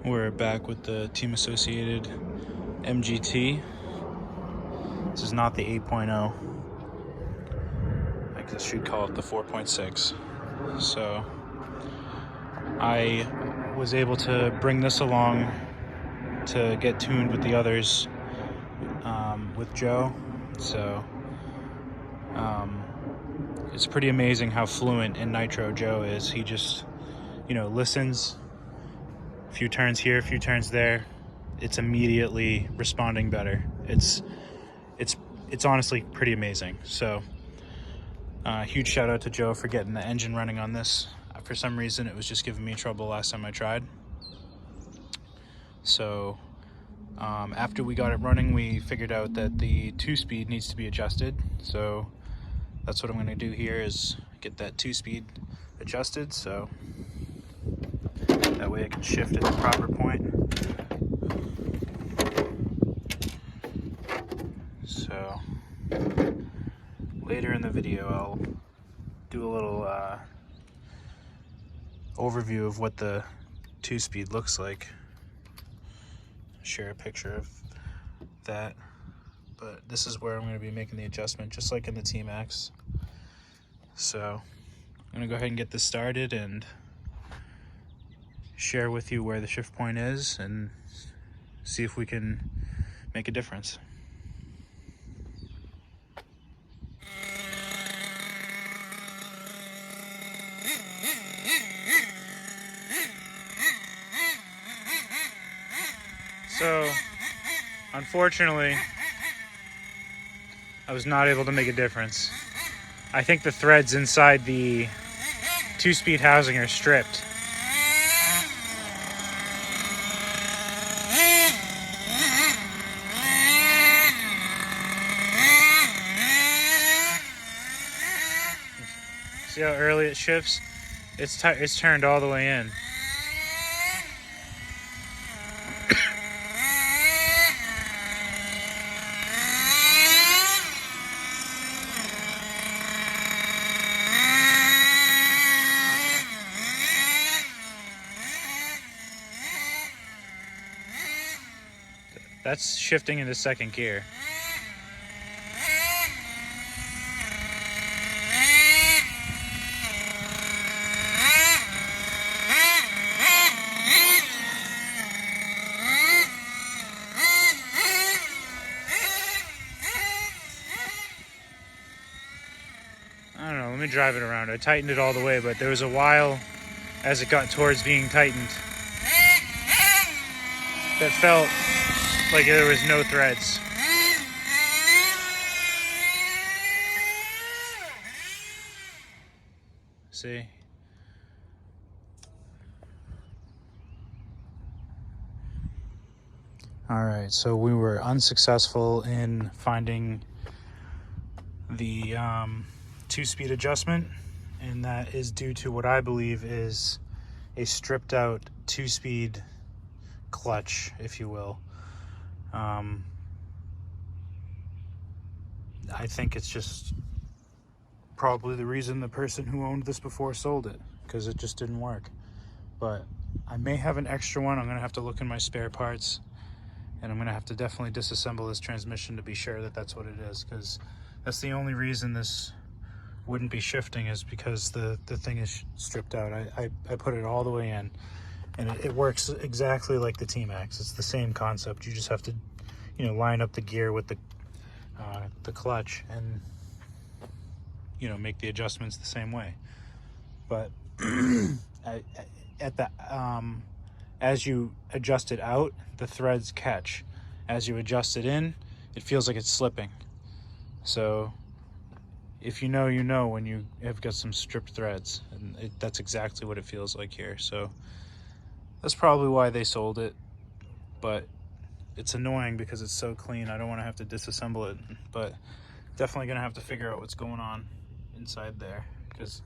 We're back with the Team Associated MGT. This is not the 8.0. I guess should call it the 4.6. So I was able to bring this along to get tuned with the others with Joe. So it's pretty amazing how fluent in nitro Joe is. He just, listens. A few turns here, a few turns there. It's immediately responding better. It's honestly pretty amazing. So huge shout out to Joe for getting the engine running on this. For some reason it was just giving me trouble last time I tried. So after we got it running, we figured out that the 2-speed needs to be adjusted. So that's what I'm going to do here, is get that 2-speed adjusted, so that way I can shift at the proper point. So later in the video I'll do a little overview of what the 2-speed looks like. Share a picture of that. But this is where I'm going to be making the adjustment, just like in the T-Max. So I'm going to go ahead and get this started and share with you where the shift point is and see if we can make a difference. So unfortunately, I was not able to make a difference. I think the threads inside the 2-speed housing are stripped. See how early it shifts? It's turned all the way in. That's shifting into second gear. I don't know, let me drive it around. I tightened it all the way, but there was a while as it got towards being tightened that felt like there was no threads. See? All right, so we were unsuccessful in finding the 2-speed adjustment, and that is due to what I believe is a stripped out 2-speed clutch, if you will. I think it's just probably the reason the person who owned this before sold it, because it just didn't work. But I may have an extra one. I'm gonna have to look in my spare parts, and I'm gonna have to definitely disassemble this transmission to be sure that that's what it is, because that's the only reason this wouldn't be shifting, is because the thing is stripped out. I put it all the way in, and it works exactly like the T-Max. It's the same concept. You just have to, line up the gear with the clutch and, make the adjustments the same way. But as you adjust it out, the threads catch. As you adjust it in, it feels like it's slipping. So if you know when you have got some stripped threads, and that's exactly what it feels like here. So that's probably why they sold it, but it's annoying because it's so clean. I don't want to have to disassemble it, but definitely gonna have to figure out what's going on inside there, because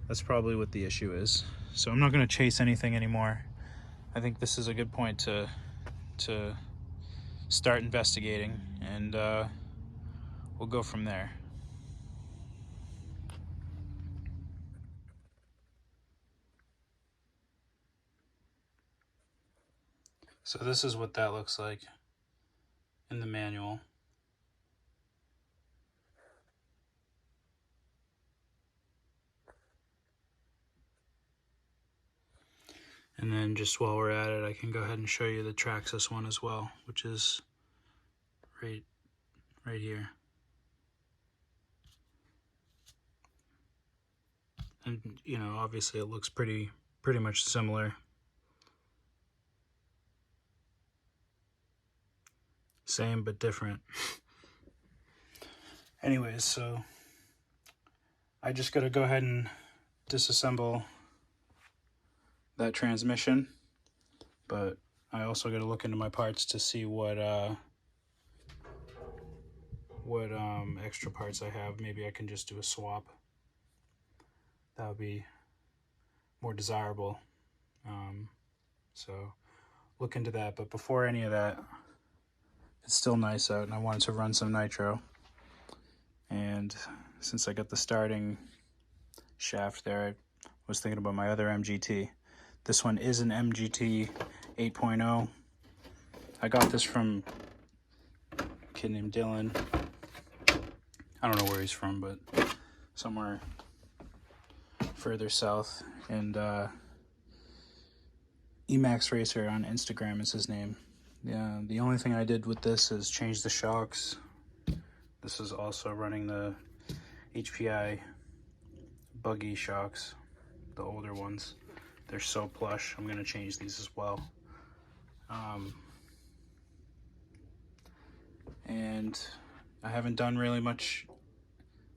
that's probably what the issue is. So I'm not gonna chase anything anymore. I think this is a good point to start investigating, and we'll go from there. So this is what that looks like in the manual. And then just while we're at it, I can go ahead and show you the Traxxas one as well, which is right here. And you know, obviously it looks pretty much similar. Same but different. Anyways, so I just gotta go ahead and disassemble that transmission, but I also gotta look into my parts to see what extra parts I have. Maybe I can just do a swap. That would be more desirable. So look into that. But before any of that, it's still nice out, and I wanted to run some nitro. And since I got the starting shaft there, I was thinking about my other MGT. This one is an MGT 8.0. I got this from a kid named Dylan. I don't know where he's from, but somewhere further south. And Emax Racer on Instagram is his name. Yeah, the only thing I did with this is change the shocks. This is also running the HPI buggy shocks, the older ones. They're so plush. I'm gonna change these as well. And I haven't done really much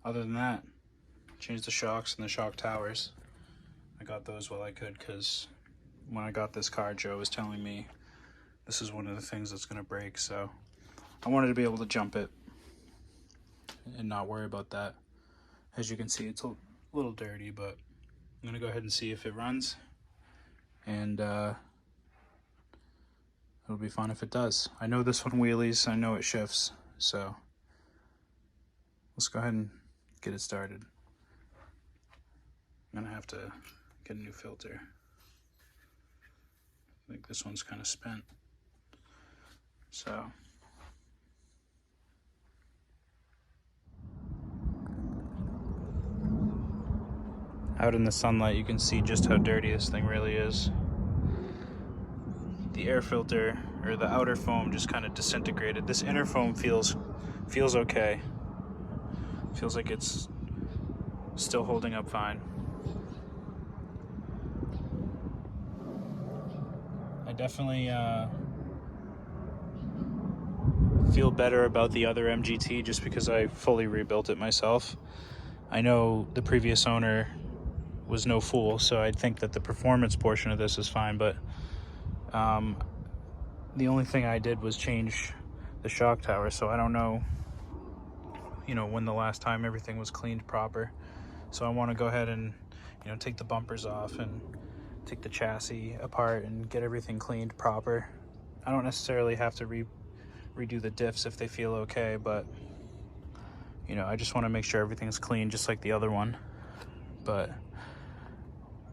other than that. Changed the shocks and the shock towers. I got those while I could, because when I got this car, Joe was telling me this is one of the things that's gonna break, so I wanted to be able to jump it and not worry about that. As you can see, it's a little dirty, but I'm gonna go ahead and see if it runs, and it'll be fun if it does. I know this one wheelies, I know it shifts, so let's go ahead and get it started. I'm gonna have to get a new filter. I think this one's kind of spent. So out in the sunlight, you can see just how dirty this thing really is. The air filter, or the outer foam, just kind of disintegrated. This inner foam feels okay. Feels like it's still holding up fine. I definitely feel better about the other MGT just because I fully rebuilt it myself. I know the previous owner was no fool, so I think that the performance portion of this is fine, but the only thing I did was change the shock tower, so I don't know, you know, when the last time everything was cleaned proper. So I want to go ahead and, you know, take the bumpers off and take the chassis apart and get everything cleaned proper. I don't necessarily have to redo the diffs if they feel okay, but you know, I just want to make sure everything's clean just like the other one. But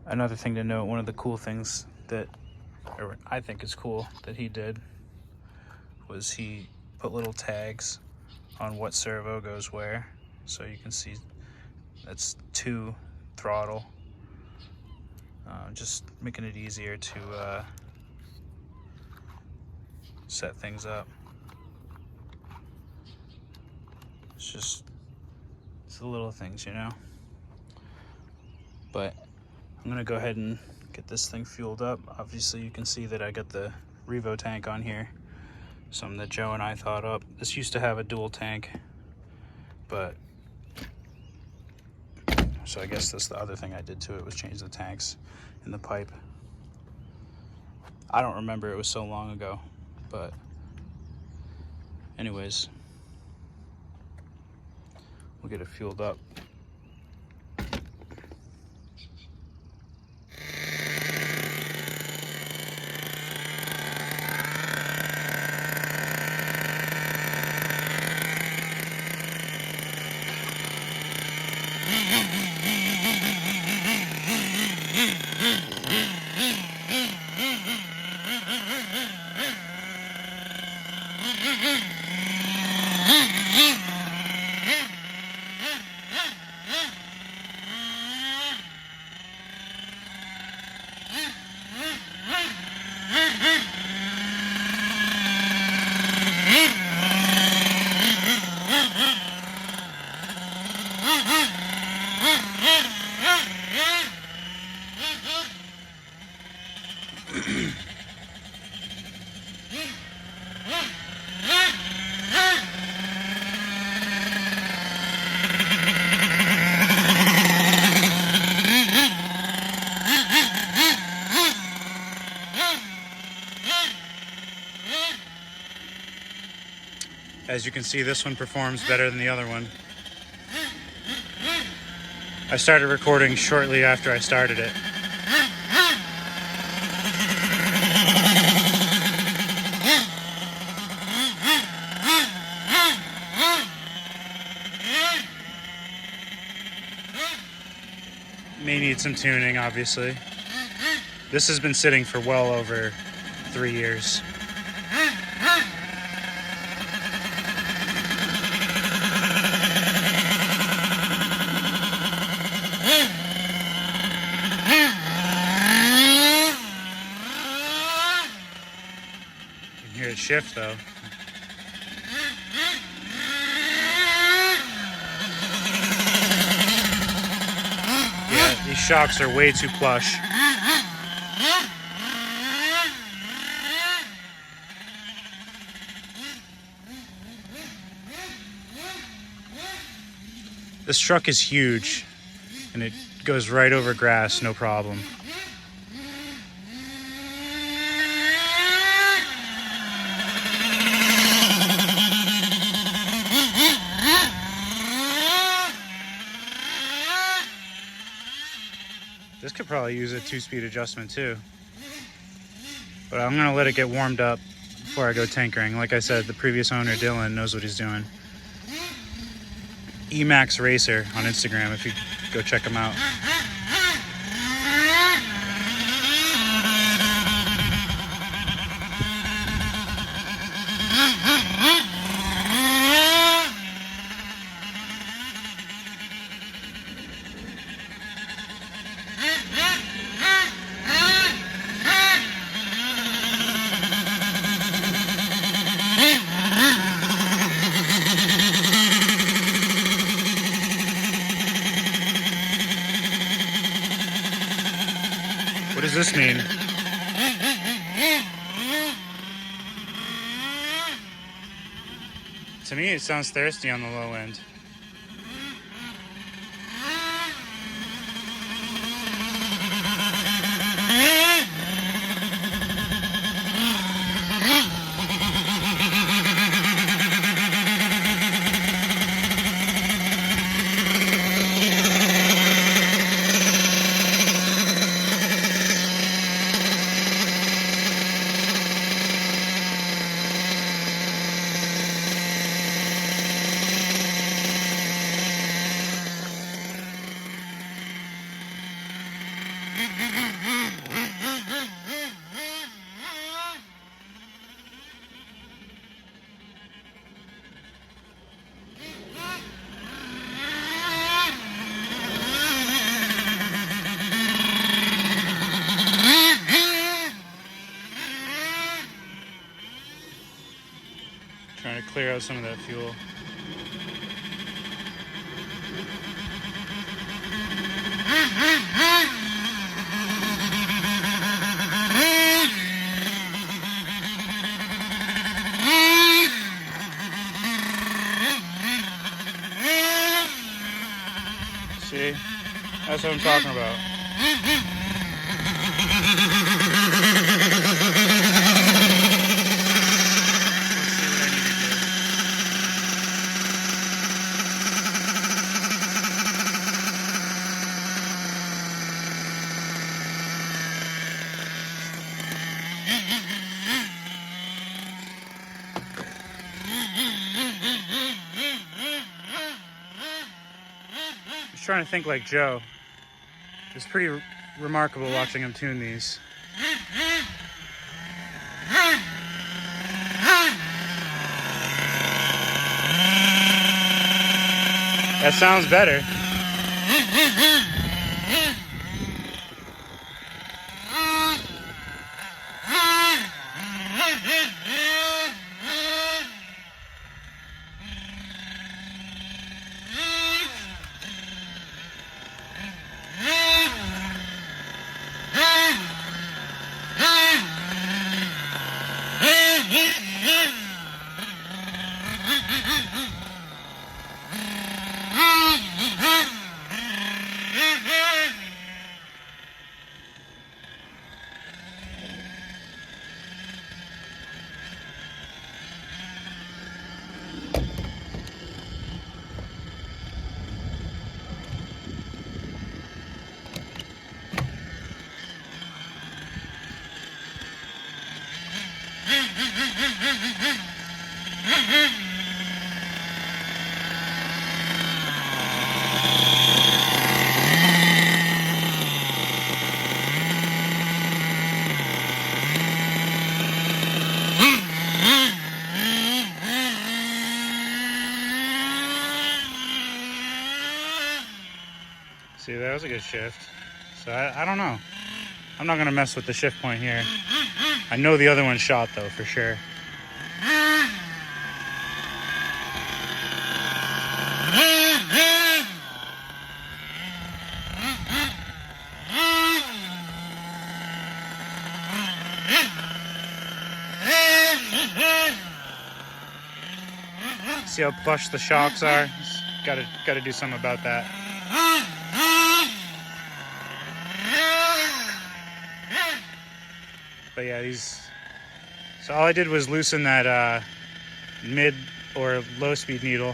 another thing to note, one of the cool things that, or I think is cool that he did, was he put little tags on what servo goes where, so you can see that's 2 throttle, just making it easier to set things up. It's the little things, you know. But I'm gonna go ahead and get this thing fueled up. Obviously you can see that I got the Revo tank on here, something that Joe and I thought up. This used to have a dual tank, but so I guess that's the other thing I did to it, was change the tanks in the pipe. I don't remember, it was so long ago, but anyways, we'll get it fueled up. As you can see, this one performs better than the other one. I started recording shortly after I started it. May need some tuning, obviously. This has been sitting for well over 3 years. You can hear it shift though. Yeah, these shocks are way too plush. This truck is huge, and it goes right over grass, no problem. This could probably use a 2-speed adjustment too. But I'm gonna let it get warmed up before I go tinkering. Like I said, the previous owner, Dylan, knows what he's doing. Emax Racer on Instagram, if you go check him out. What does this mean? To me, it sounds thirsty on the low end. Trying to clear out some of that fuel. See? That's what I'm talking about. Trying to think like Joe. It's pretty remarkable watching him tune these. That sounds better. See, that was a good shift. So I don't know. I'm not gonna mess with the shift point here. I know the other one's shot though, for sure. See how plush the shocks are? Gotta do something about that. But yeah, these. So all I did was loosen that mid or low speed needle.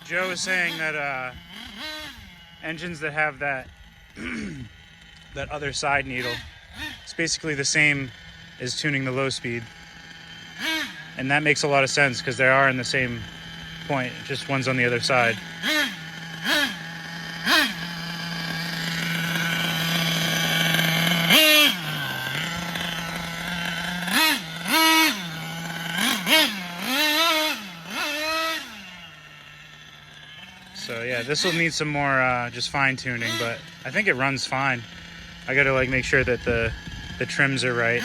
Joe was saying that engines that have that that other side needle, it's basically the same as tuning the low speed, and that makes a lot of sense because they are in the same point, just one's on the other side. So yeah, this will need some more just fine tuning, but I think it runs fine. I gotta like make sure that the trims are right.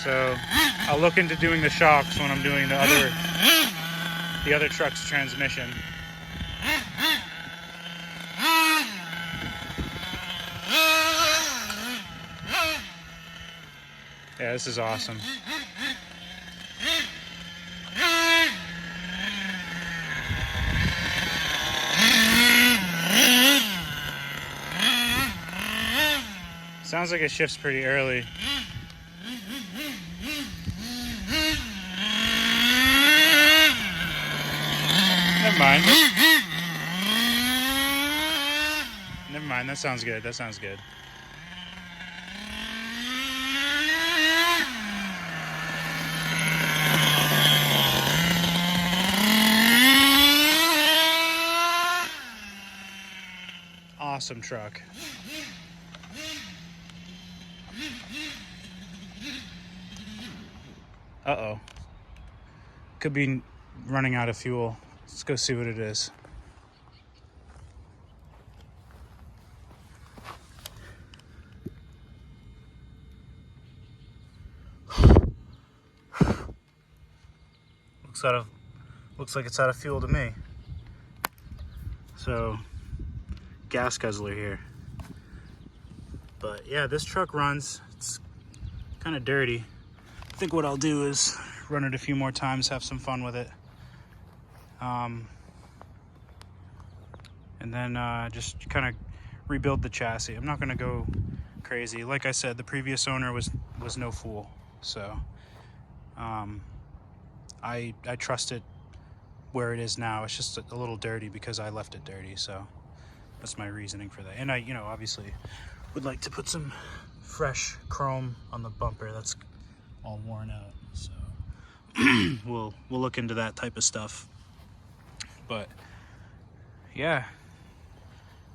So I'll look into doing the shocks when I'm doing the other truck's transmission. Yeah, this is awesome. Sounds like it shifts pretty early. Never mind. Never mind, that sounds good. That sounds good. Awesome truck. Uh-oh. Could be running out of fuel. Let's go see what it is. Looks like it's out of fuel to me. So, gas guzzler here. But yeah, this truck runs. It's kind of dirty. I think what I'll do is run it a few more times, have some fun with it. And then just kind of rebuild the chassis. I'm not gonna go crazy. Like I said, the previous owner was no fool. So I trust it where it is now. It's just a little dirty because I left it dirty. So that's my reasoning for that. And I, obviously would like to put some fresh chrome on the bumper. That's all worn out. So we'll look into that type of stuff. But yeah,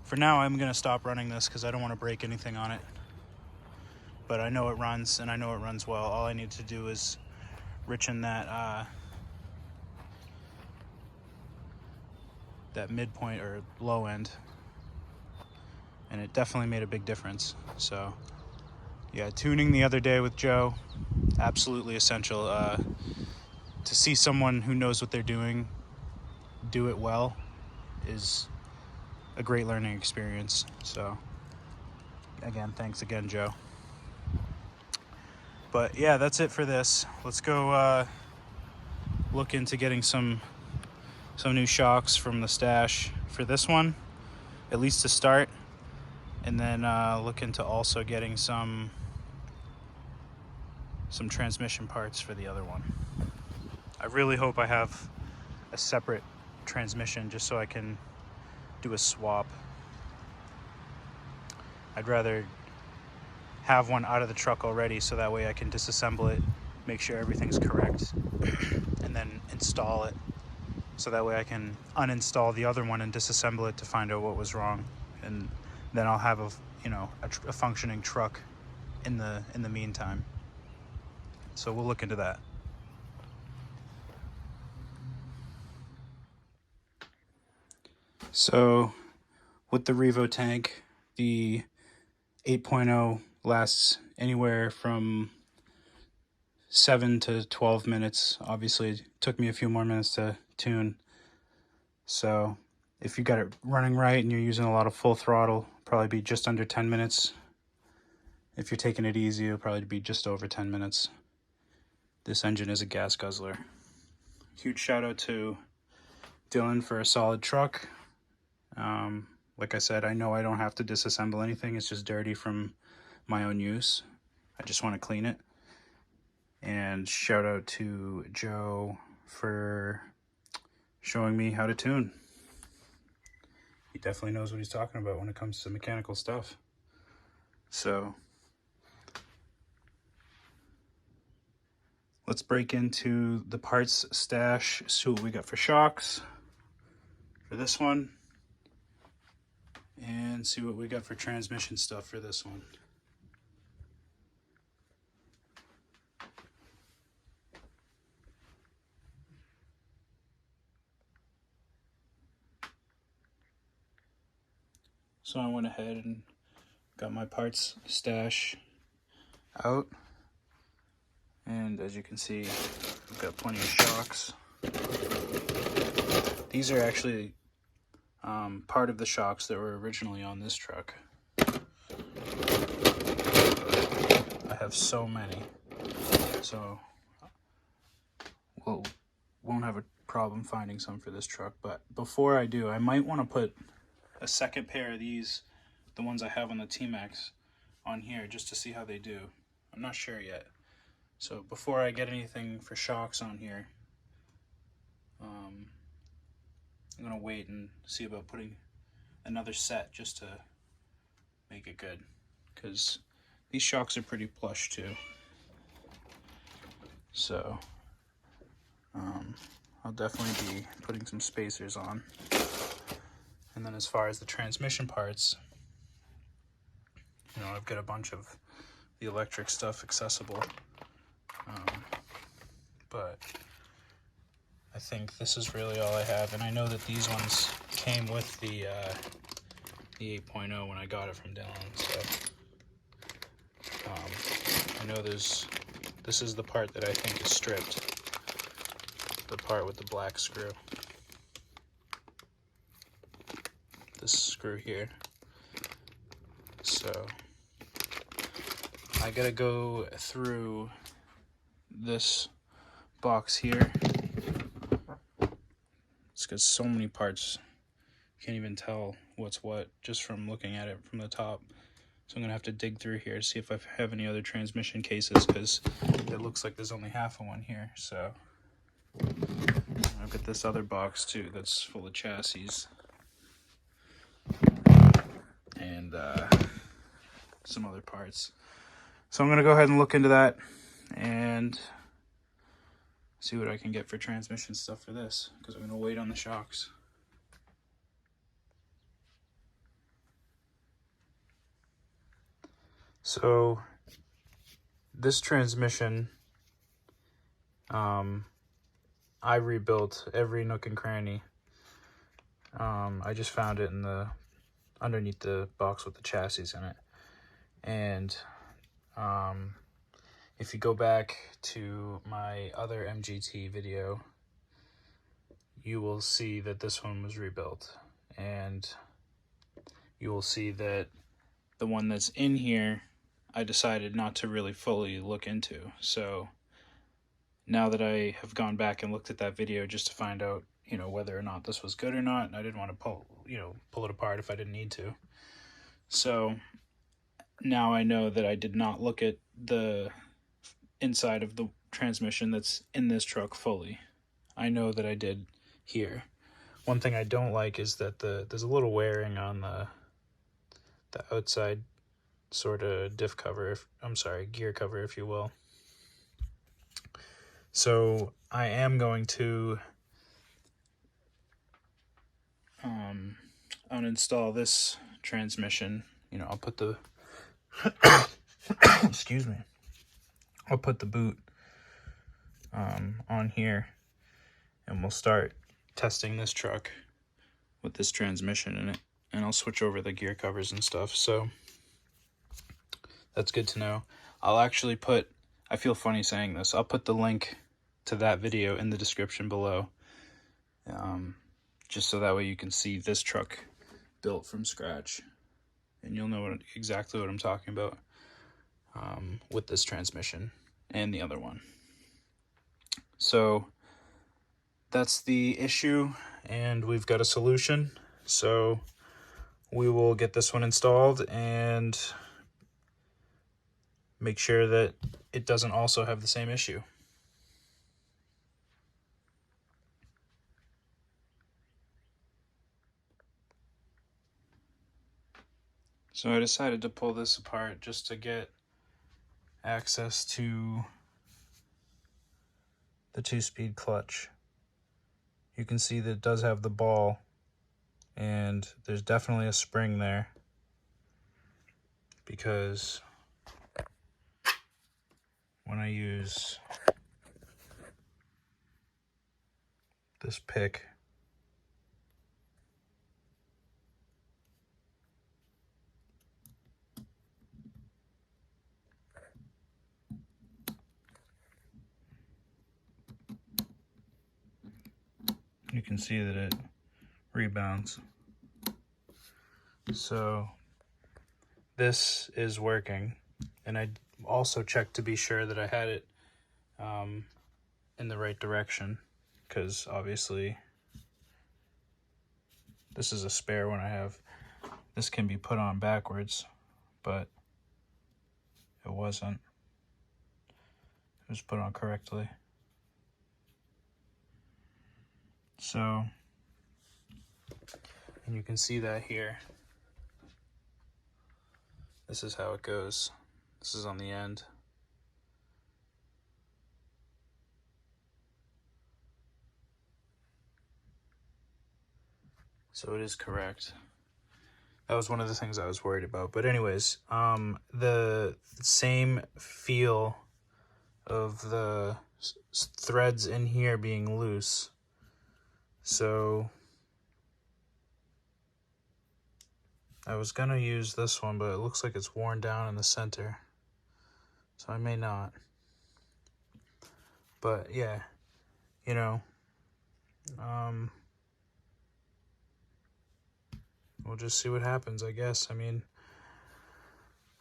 for now I'm gonna stop running this because I don't want to break anything on it. But I know it runs, and I know it runs well. All I need to do is richen that midpoint or low end, and it definitely made a big difference. So yeah, tuning the other day with Joe, absolutely essential. To see someone who knows what they're doing do it well is a great learning experience. So again, thanks again, Joe. But yeah, that's it for this. Let's go look into getting some new shocks from the stash for this one, at least to start, and then look into also getting some transmission parts for the other one. I really hope I have a separate transmission just so I can do a swap. I'd rather have one out of the truck already, so that way I can disassemble it, make sure everything's correct, and then install it. So that way I can uninstall the other one and disassemble it to find out what was wrong, and then I'll have a functioning truck in the meantime. So we'll look into that. So with the Revo tank, the 8.0 lasts anywhere from 7 to 12 minutes. Obviously, it took me a few more minutes to tune. So if you got it running right and you're using a lot of full throttle, probably be just under 10 minutes. If you're taking it easy, it'll probably be just over 10 minutes. This engine is a gas guzzler. Huge shout out to Dylan for a solid truck. Like I said, I know I don't have to disassemble anything. It's just dirty from my own use. I just want to clean it. And shout out to Joe for showing me how to tune. He definitely knows what he's talking about when it comes to mechanical stuff. So let's break into the parts stash, see what we got for shocks for this one, and see what we got for transmission stuff for this one. So I went ahead and got my parts stash out, and as you can see, I've got plenty of shocks. These are actually part of the shocks that were originally on this truck. I have so many, so won't have a problem finding some for this truck. But before I do, I might want to put a second pair of these, the ones I have on the T-Max, on here just to see how they do. I'm not sure yet. So before I get anything for shocks on here, I'm gonna wait and see about putting another set just to make it good, because these shocks are pretty plush too. So I'll definitely be putting some spacers on. And then as far as the transmission parts, I've got a bunch of the electric stuff accessible, but I think this is really all I have. And I know that these ones came with the 8.0 when I got it from Dylan, so I know this is the part that I think is stripped, the part with the black screw, this screw here. So I gotta go through this box here. It's got so many parts, can't even tell what's what just from looking at it from the top. So I'm gonna have to dig through here to see if I have any other transmission cases, because it looks like there's only half of one here. So I've got this other box too that's full of chassis and some other parts. So I'm gonna go ahead and look into that and see what I can get for transmission stuff for this, because I'm gonna wait on the shocks. So this transmission, I rebuilt every nook and cranny. I just found it underneath the box with the chassis in it. And if you go back to my other MGT video, you will see that this one was rebuilt, and you will see that the one that's in here I decided not to really fully look into. So now that I have gone back and looked at that video just to find out, whether or not this was good or not, and I didn't want to pull it apart if I didn't need to. So now I know that I did not look at the inside of the transmission that's in this truck fully. I know that I did here. One thing I don't like is that there's a little wearing on the outside sort of diff cover, gear cover, if you will. So I am going to uninstall this transmission. You know, I'll put the excuse me, I'll put the boot on here, and we'll start testing this truck with this transmission in it, and I'll switch over the gear covers and stuff. So that's good to know. I'll actually put, I feel funny saying this, I'll put the link to that video in the description below, just so that way you can see this truck built from scratch, and you'll know exactly what I'm talking about with this transmission and the other one. So that's the issue, and we've got a solution. So we will get this one installed and make sure that it doesn't also have the same issue. So I decided to pull this apart just to get access to the 2-speed clutch. You can see that it does have the ball, and there's definitely a spring there, because when I use this pick, you can see that it rebounds. So this is working, and I also checked to be sure that I had it in the right direction, because obviously this is a spare one I have. This can be put on backwards, but it wasn't. It was put on correctly. So, and you can see that here. This is how it goes. This is on the end. So it is correct. That was one of the things I was worried about. But anyways, the same feel of the threads in here being loose. So I was gonna use this one, but it looks like it's worn down in the center, so I may not. But yeah, you know, we'll just see what happens, I guess. I mean,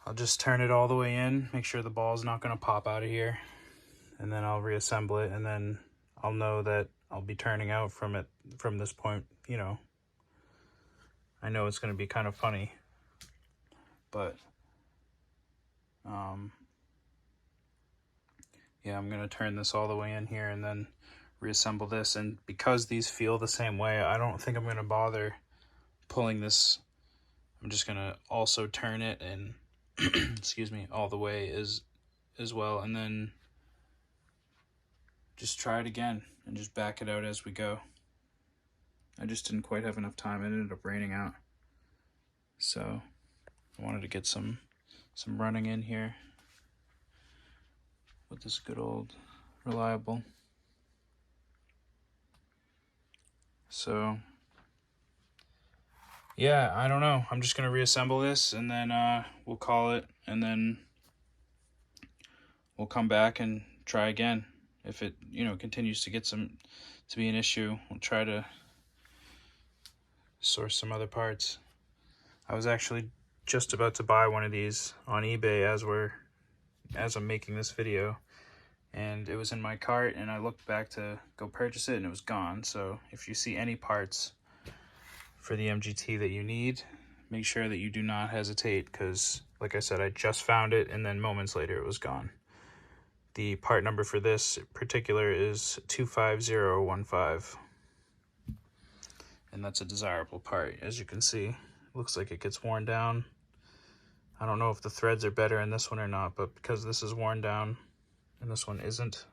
I'll just turn it all the way in, make sure the ball's not gonna pop out of here, and then I'll reassemble it, and then I'll know that I'll be turning out from it from this point. You know, I know it's gonna be kind of funny, but yeah, I'm gonna turn this all the way in here and then reassemble this. And because these feel the same way, I don't think I'm gonna bother pulling this. I'm just gonna also turn it and excuse me, all the way as well, and then just try it again and just back it out as we go. I just didn't quite have enough time. It ended up raining out, so I wanted to get some running in here with this good old reliable. So yeah, I don't know. I'm just gonna reassemble this, and then we'll call it, and then we'll come back and try again. If it, you know, continues to be an issue, we'll try to source some other parts. I was actually just about to buy one of these on eBay as I'm making this video, and it was in my cart, and I looked back to go purchase it and it was gone. So if you see any parts for the MGT that you need, make sure that you do not hesitate, because like I said, I just found it and then moments later it was gone. The part number for this in particular is 25015, and that's a desirable part. As you can see, it looks like it gets worn down. I don't know if the threads are better in this one or not, but because this is worn down and this one isn't,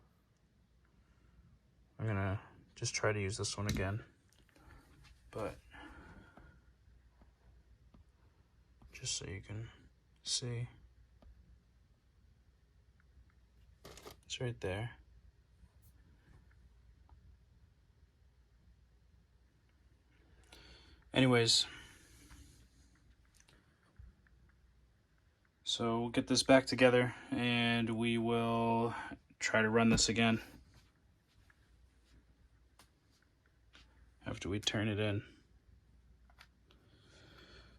I'm gonna just try to use this one again. But just so you can see, it's right there. Anyways, so we'll get this back together and we will try to run this again after we turn it in.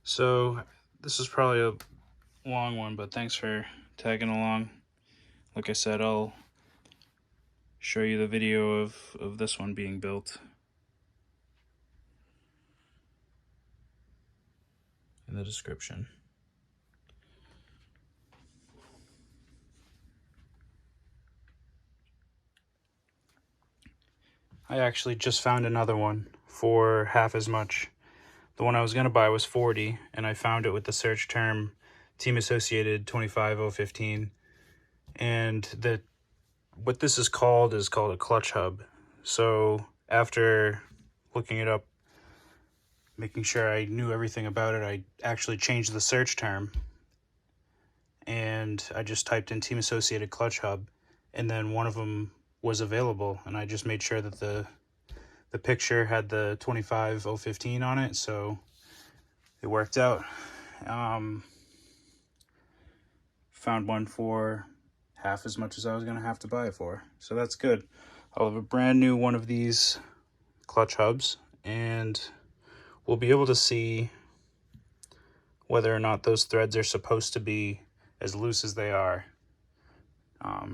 So this is probably a long one, but thanks for tagging along. Like I said, I'll show you the video of this one being built in the description. I actually just found another one for half as much. The one I was gonna buy was 40, and I found it with the search term Team Associated 25015. And what this is called a clutch hub. So after looking it up, making sure I knew everything about it, I actually changed the search term and I just typed in Team Associated clutch hub, and then one of them was available, and I just made sure that the picture had the 25015 on it, so it worked out. Found one for half as much as I was gonna have to buy it for, so that's good. I'll have a brand new one of these clutch hubs, and we'll be able to see whether or not those threads are supposed to be as loose as they are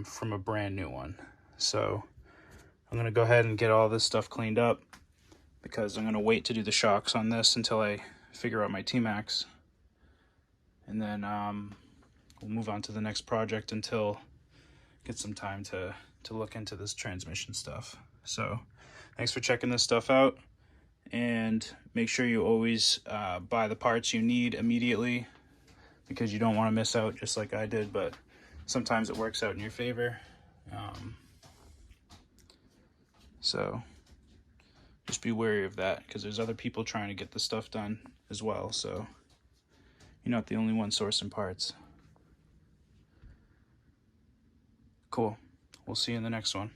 from a brand new one. So I'm gonna go ahead and get all this stuff cleaned up, because I'm gonna wait to do the shocks on this until I figure out my T-Max, and then we'll move on to the next project until get some time to look into this transmission stuff. So thanks for checking this stuff out, and make sure you always buy the parts you need immediately, because you don't want to miss out, just like I did, but sometimes it works out in your favor. So just be wary of that, because there's other people trying to get the stuff done as well, so you're not the only one sourcing parts. Cool. We'll see you in the next one.